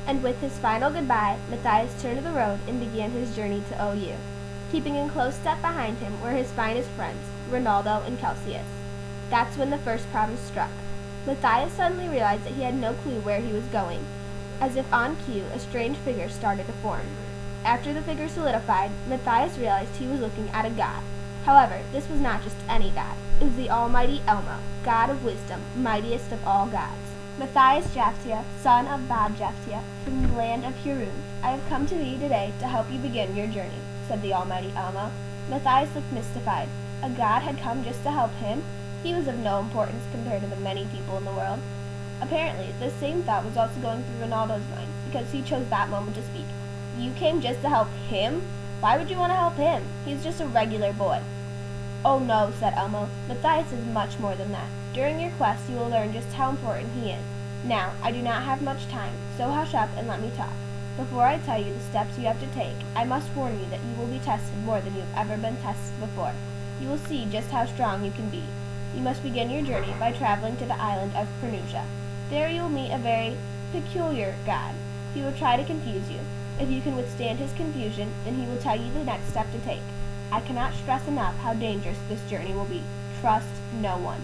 And with his final goodbye, Matthias turned to the road and began his journey to OU. Keeping in close step behind him were his finest friends, Ronaldo and Celsius. That's when the first problem struck. Matthias suddenly realized that he had no clue where he was going. As if on cue, a strange figure started to form. After the figure solidified, Matthias realized he was looking at a god. However, this was not just any god. It was the almighty Elmo, god of wisdom, mightiest of all gods. Matthias Jaftia, son of Bob Jaftia, from the land of Hurun, I have come to thee today to help you begin your journey, said the almighty Elmo. Matthias looked mystified. A god had come just to help him? He was of no importance compared to the many people in the world. Apparently, this same thought was also going through Ronaldo's mind, because he chose that moment to speak. You came just to help him? Why would you want to help him? He's just a regular boy. Oh no, said Elmo. Matthias is much more than that. During your quest, you will learn just how important he is. Now, I do not have much time, so hush up and let me talk. Before I tell you the steps you have to take, I must warn you that you will be tested more than you've ever been tested before. You will see just how strong you can be. You must begin your journey by traveling to the island of Pernusia. There you will meet a very peculiar god. He will try to confuse you. If you can withstand his confusion, then he will tell you the next step to take. I cannot stress enough how dangerous this journey will be. Trust no one.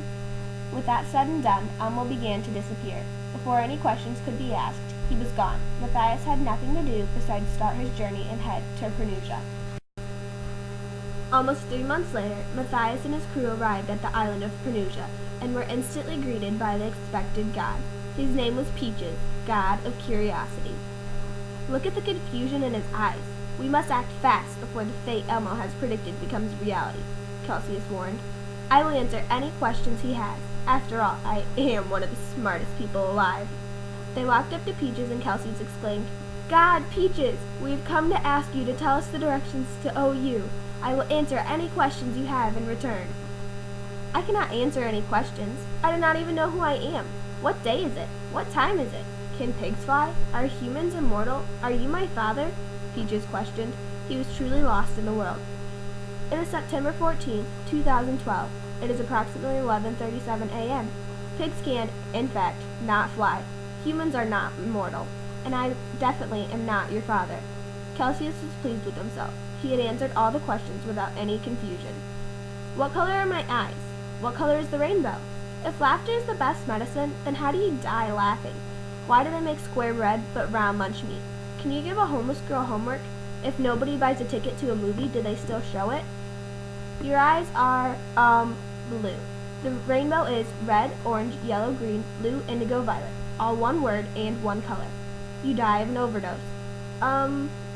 With that said and done, Elmo began to disappear. Before any questions could be asked, he was gone. Matthias had nothing to do besides start his journey and head to Pernusia. Almost 3 months later, Matthias and his crew arrived at the island of Pernusia and were instantly greeted by the expected god. His name was Peaches, god of curiosity. Look at the confusion in his eyes. We must act fast before the fate Elmo has predicted becomes reality, Celsius warned. I will answer any questions he has. After all, I am one of the smartest people alive. They walked up to Peaches and Celsius exclaimed, God, Peaches, we have come to ask you to tell us the directions to OU. I will answer any questions you have in return. I cannot answer any questions. I do not even know who I am. What day is it? What time is it? Can pigs fly? Are humans immortal? Are you my father? Peaches questioned. He was truly lost in the world. It is September 14th, 2012. It is approximately 11:37 a.m. Pigs can, in fact, not fly. Humans are not immortal. And I definitely am not your father. Celsius was pleased with himself. He had answered all the questions without any confusion. What color are my eyes? What color is the rainbow? If laughter is the best medicine, then how do you die laughing? Why do they make square bread but round lunch meat? Can you give a homeless girl homework? If nobody buys a ticket to a movie, do they still show it? Your eyes are, blue. The rainbow is red, orange, yellow, green, blue, indigo, violet. All one word and one color. You die of an overdose.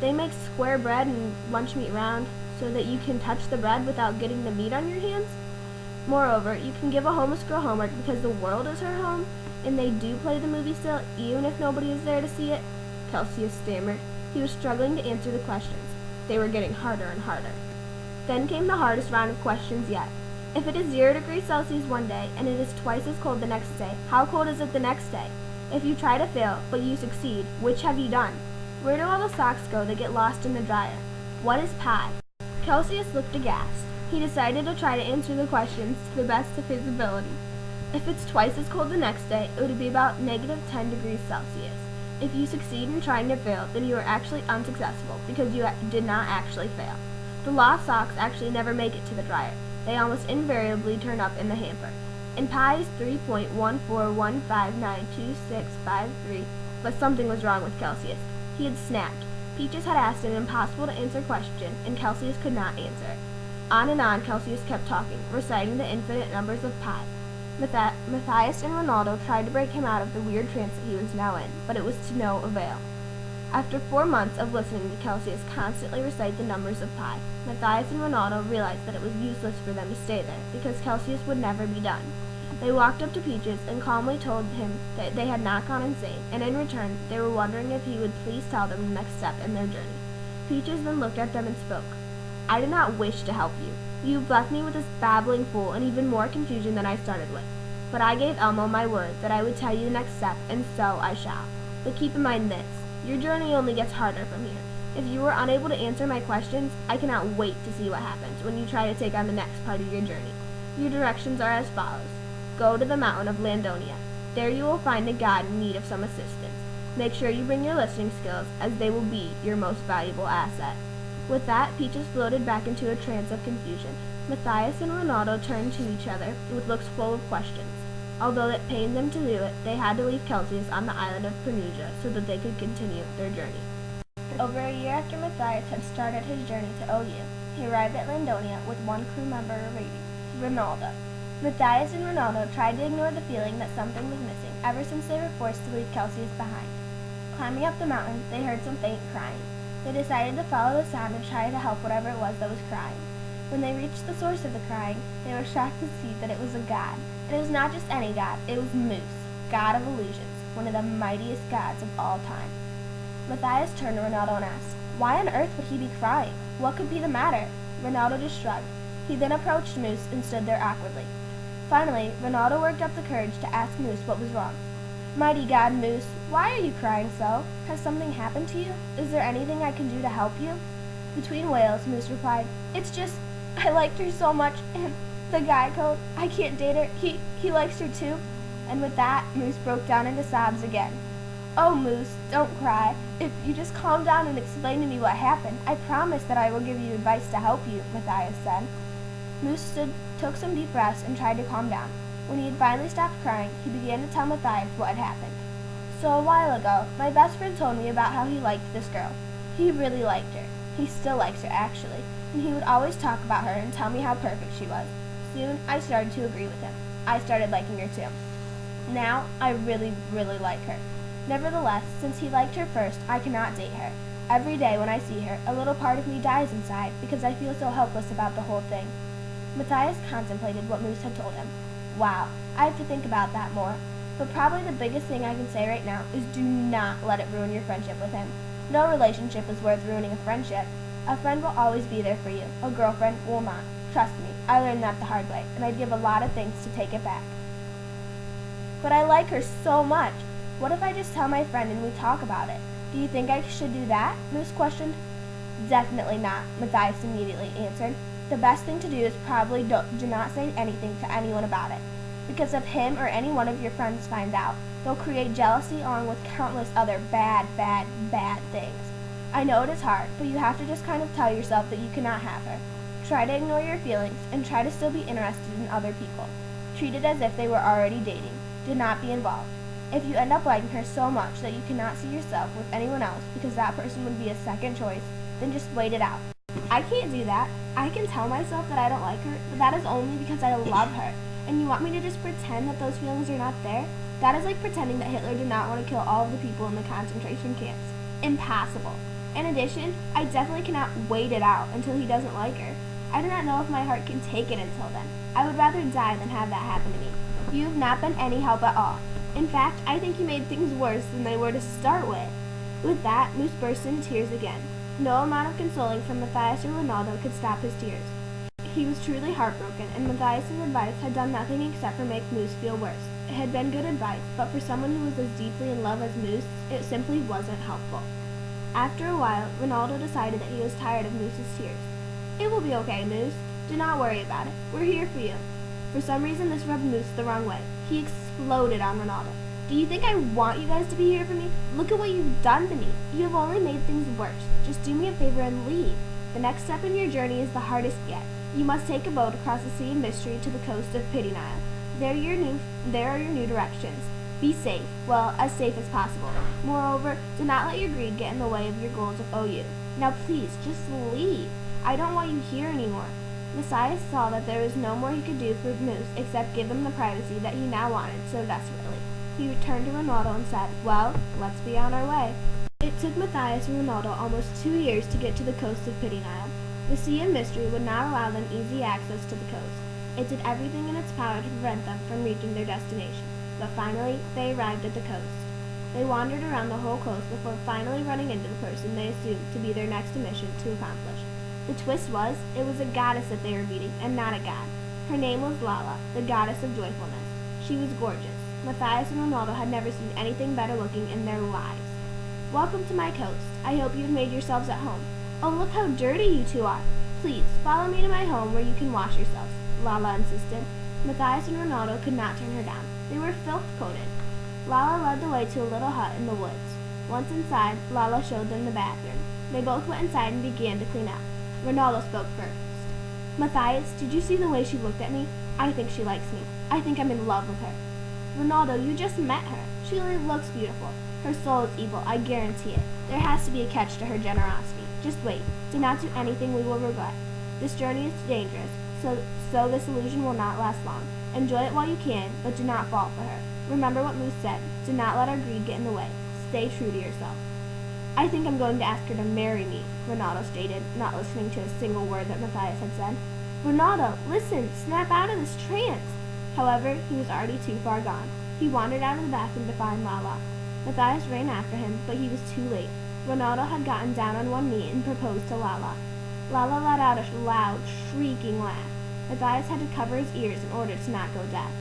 They make square bread and lunch meat round so that you can touch the bread without getting the meat on your hands? Moreover, you can give a homeless girl homework because the world is her home, and they do play the movie still, even if nobody is there to see it? Celsius stammered. He was struggling to answer the questions. They were getting harder and harder. Then came the hardest round of questions yet. If it is 0 degrees Celsius one day, and it is twice as cold the next day, how cold is it the next day? If you try to fail, but you succeed, which have you done? Where do all the socks go that get lost in the dryer? What is pi? Celsius looked aghast. He decided to try to answer the questions to the best of his ability. If it's twice as cold the next day, it would be about -10 degrees Celsius. If you succeed in trying to fail, then you are actually unsuccessful because you did not actually fail. The lost socks actually never make it to the dryer. They almost invariably turn up in the hamper. And pi is 3.141592653, but something was wrong with Celsius. He had snapped. Peaches had asked an impossible to answer question, and Celsius could not answer it. On and on Celsius kept talking, reciting the infinite numbers of pi. Matthias and Ronaldo tried to break him out of the weird trance that he was now in, but it was to no avail. After 4 months of listening to Celsius constantly recite the numbers of pi, Matthias and Ronaldo realized that it was useless for them to stay there, because Celsius would never be done. They walked up to Peaches and calmly told him that they had not gone insane, and in return, they were wondering if he would please tell them the next step in their journey. Peaches then looked at them and spoke. I did not wish to help you. You've left me with this babbling fool and even more confusion than I started with. But I gave Elmo my word that I would tell you the next step, and so I shall. But keep in mind this. Your journey only gets harder from here. If you were unable to answer my questions, I cannot wait to see what happens when you try to take on the next part of your journey. Your directions are as follows. Go to the mountain of Landonia. There you will find a god in need of some assistance. Make sure you bring your listening skills, as they will be your most valuable asset." With that, Peaches floated back into a trance of confusion. Matthias and Ronaldo turned to each other with looks full of questions. Although it pained them to do it, they had to leave Celsius on the island of Pernusia so that they could continue their journey. Over a year after Matthias had started his journey to OU, he arrived at Landonia with one crew member remaining, Ronaldo. Matthias and Ronaldo tried to ignore the feeling that something was missing ever since they were forced to leave Celsius behind. Climbing up the mountain, they heard some faint crying. They decided to follow the sound and try to help whatever it was that was crying. When they reached the source of the crying, they were shocked to see that it was a god. And it was not just any god, it was Moose, god of illusions, one of the mightiest gods of all time. Matthias turned to Ronaldo and asked, "Why on earth would he be crying? What could be the matter?" Ronaldo just shrugged. He then approached Moose and stood there awkwardly. Finally, Ronaldo worked up the courage to ask Moose what was wrong. "Mighty God, Moose, why are you crying so? Has something happened to you? Is there anything I can do to help you?" Between wails, Moose replied, "It's just, I liked her so much, and the guy code, I can't date her, he likes her too." And with that, Moose broke down into sobs again. "Oh, Moose, don't cry. If you just calm down and explain to me what happened, I promise that I will give you advice to help you," Matthias said. Moose took some deep breaths and tried to calm down. When he had finally stopped crying, he began to tell Matthias what had happened. "So a while ago, my best friend told me about how he liked this girl. He really liked her. He still likes her, actually, and he would always talk about her and tell me how perfect she was. Soon, I started to agree with him. I started liking her too. Now, I really, really like her. Nevertheless, since he liked her first, I cannot date her. Every day when I see her, a little part of me dies inside because I feel so helpless about the whole thing." Matthias contemplated what Moose had told him. "Wow, I have to think about that more. But probably the biggest thing I can say right now is do not let it ruin your friendship with him. No relationship is worth ruining a friendship. A friend will always be there for you. A girlfriend will not. Trust me, I learned that the hard way, and I'd give a lot of things to take it back." "But I like her so much. What if I just tell my friend and we talk about it? Do you think I should do that?" Moose questioned. "Definitely not," Matthias immediately answered. "The best thing to do is probably do not say anything to anyone about it. Because if him or any one of your friends find out, they'll create jealousy along with countless other bad things. I know it is hard, but you have to just kind of tell yourself that you cannot have her. Try to ignore your feelings and try to still be interested in other people. Treat it as if they were already dating. Do not be involved. If you end up liking her so much that you cannot see yourself with anyone else because that person would be a second choice, then just wait it out." "I can't do that. I can tell myself that I don't like her, but that is only because I love her. And you want me to just pretend that those feelings are not there? That is like pretending that Hitler did not want to kill all of the people in the concentration camps. Impossible. In addition, I definitely cannot wait it out until he doesn't like her. I do not know if my heart can take it until then. I would rather die than have that happen to me. You have not been any help at all. In fact, I think you made things worse than they were to start with." With that, Moose burst into tears again. No amount of consoling from Matthias or Ronaldo could stop his tears. He was truly heartbroken, and Matthias' advice had done nothing except for make Moose feel worse. It had been good advice, but for someone who was as deeply in love as Moose, it simply wasn't helpful. After a while, Ronaldo decided that he was tired of Moose's tears. "It will be okay, Moose. Do not worry about it. We're here for you." For some reason, this rubbed Moose the wrong way. He exploded on Ronaldo. "Do you think I want you guys to be here for me? Look at what you've done to me. You have only made things worse. Just do me a favor and leave. The next step in your journey is the hardest yet. You must take a boat across the Sea of Mystery to the coast of Pity Nile. There are your new directions. Be safe, well, as safe as possible. Moreover, do not let your greed get in the way of your goals of OU. Now please, just leave. I don't want you here anymore." Matthias saw that there was no more he could do for Moose except give him the privacy that he now wanted so desperately. He turned to Ronaldo and said, "Well, let's be on our way." It took Matthias and Ronaldo almost 2 years to get to the coast of Pity Nile. The Sea of Mystery would not allow them easy access to the coast. It did everything in its power to prevent them from reaching their destination, but finally they arrived at the coast. They wandered around the whole coast before finally running into the person they assumed to be their next mission to accomplish. The twist was, it was a goddess that they were meeting, and not a god. Her name was Lala, the goddess of joyfulness. She was gorgeous. Matthias and Ronaldo had never seen anything better looking in their lives. "Welcome to my coast. I hope you've made yourselves at home. Oh, look how dirty you two are. Please, follow me to my home where you can wash yourselves," Lala insisted. Matthias and Ronaldo could not turn her down. They were filth-coated. Lala led the way to a little hut in the woods. Once inside, Lala showed them the bathroom. They both went inside and began to clean up. Ronaldo spoke first. Matthias, did you see the way she looked at me? I think she likes me. I think I'm in love with her. Ronaldo, you just met her. She really looks beautiful. Her soul is evil, I guarantee it. There has to be a catch to her generosity. Just wait. Do not do anything we will regret. This journey is dangerous, so this illusion will not last long. Enjoy it while you can, but do not fall for her. Remember what Moose said. Do not let our greed get in the way. Stay true to yourself. I think I'm going to ask her to marry me, Ronaldo stated, not listening to a single word that Matthias had said. Ronaldo, listen, snap out of this trance. However, he was already too far gone. He wandered out of the bathroom to find Lala. Matthias ran after him, but he was too late. Ronaldo had gotten down on one knee and proposed to Lala. Lala let out a loud, shrieking laugh. Matthias had to cover his ears in order to not go deaf.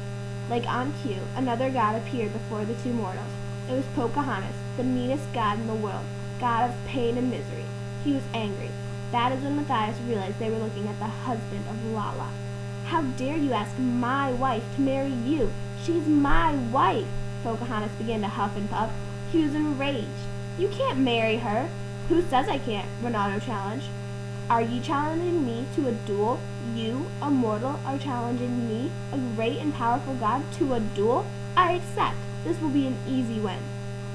Like on cue, another god appeared before the two mortals. It was Pocahontas, the meanest god in the world, god of pain and misery. He was angry. That is when Matthias realized they were looking at the husband of Lala. How dare you ask my wife to marry you? She's my wife! Pocahontas began to huff and puff. He was enraged. You can't marry her. Who says I can't? Ronaldo challenged. Are you challenging me to a duel? You, a mortal, are challenging me, a great and powerful god, to a duel? I accept. This will be an easy win.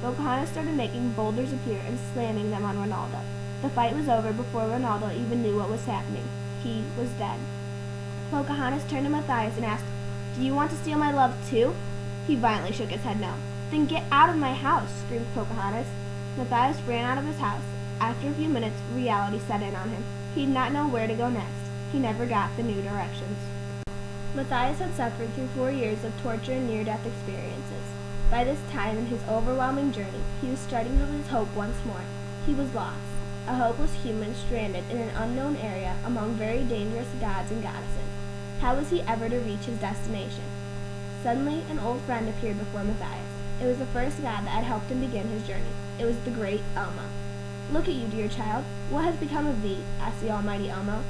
Pocahontas started making boulders appear and slamming them on Ronaldo. The fight was over before Ronaldo even knew what was happening. He was dead. Pocahontas turned to Matthias and asked, Do you want to steal my love too? He violently shook his head no. Then get out of my house, screamed Pocahontas. Matthias ran out of his house. After a few minutes, reality set in on him. He did not know where to go next. He never got the new directions. Matthias had suffered through 4 years of torture and near-death experiences. By this time in his overwhelming journey, he was starting to lose hope once more. He was lost, a hopeless human stranded in an unknown area among very dangerous gods and goddesses. How was he ever to reach his destination? Suddenly, an old friend appeared before Matthias. It was the first god that had helped him begin his journey. It was the great Elmo. Look at you, dear child. What has become of thee? Asked the almighty Elmo.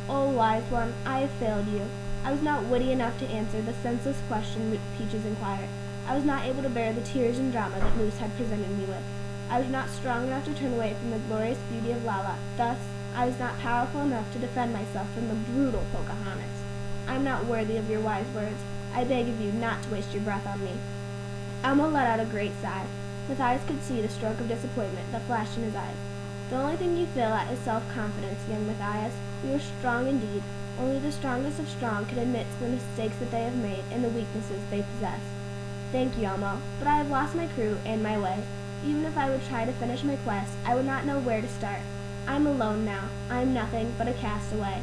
O wise one, I have failed you. I was not witty enough to answer the senseless question Peaches inquired. I was not able to bear the tears and drama that Moose had presented me with. I was not strong enough to turn away from the glorious beauty of Lala. Thus, I was not powerful enough to defend myself from the brutal Pocahontas. I am not worthy of your wise words. I beg of you not to waste your breath on me. Elmo let out a great sigh. Matthias could see the stroke of disappointment that flashed in his eyes. The only thing you fail at is self-confidence, young Matthias. You are strong indeed. Only the strongest of strong can admit to the mistakes that they have made and the weaknesses they possess. Thank you, Elmo, but I have lost my crew and my way. Even if I would try to finish my quest, I would not know where to start. I am alone now. I am nothing but a castaway.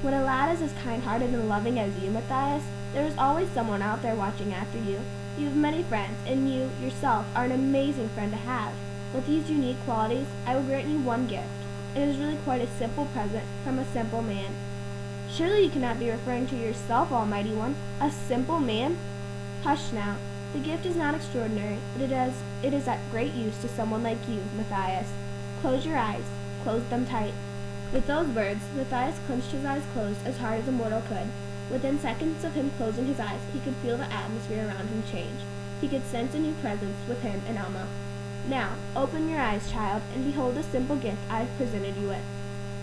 When a lad is as kind-hearted and loving as you, Matthias, there is always someone out there watching after you. You have many friends, and you, yourself, are an amazing friend to have. With these unique qualities, I will grant you one gift. It is really quite a simple present from a simple man. Surely you cannot be referring to yourself, Almighty One. A simple man? Hush now. The gift is not extraordinary, but it is at great use to someone like you, Matthias. Close your eyes. Close them tight. With those words, Matthias clenched his eyes closed as hard as a mortal could. Within seconds of him closing his eyes, he could feel the atmosphere around him change. He could sense a new presence with him and Elmo. Now, open your eyes, child, and behold the simple gift I have presented you with.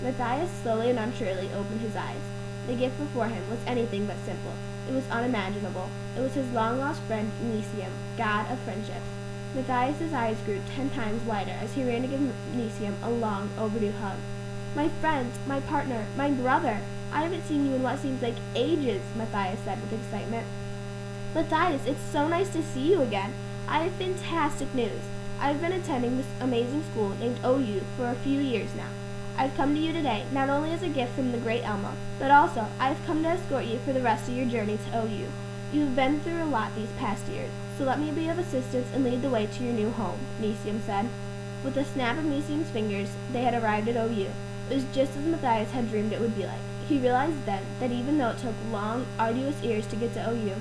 Matthias slowly and unsurely opened his eyes. The gift before him was anything but simple. It was unimaginable. It was his long-lost friend, Nicium, god of friendship. Matthias's eyes grew 10 times wider as he ran to give Nicium a long, overdue hug. My friend, my partner, my brother! I haven't seen you in what seems like ages, Matthias said with excitement. Matthias, it's so nice to see you again. I have fantastic news. I've been attending this amazing school named OU for a few years now. I've come to you today, not only as a gift from the great Elmo, but also I've come to escort you for the rest of your journey to OU. You've been through a lot these past years, so let me be of assistance and lead the way to your new home, Nicium said. With a snap of Nicium's fingers, they had arrived at OU. It was just as Matthias had dreamed it would be like. He realized then that even though it took long, arduous years to get to OU,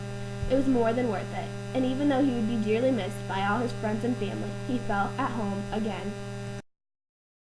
it was more than worth it, and even though he would be dearly missed by all his friends and family, he felt at home again.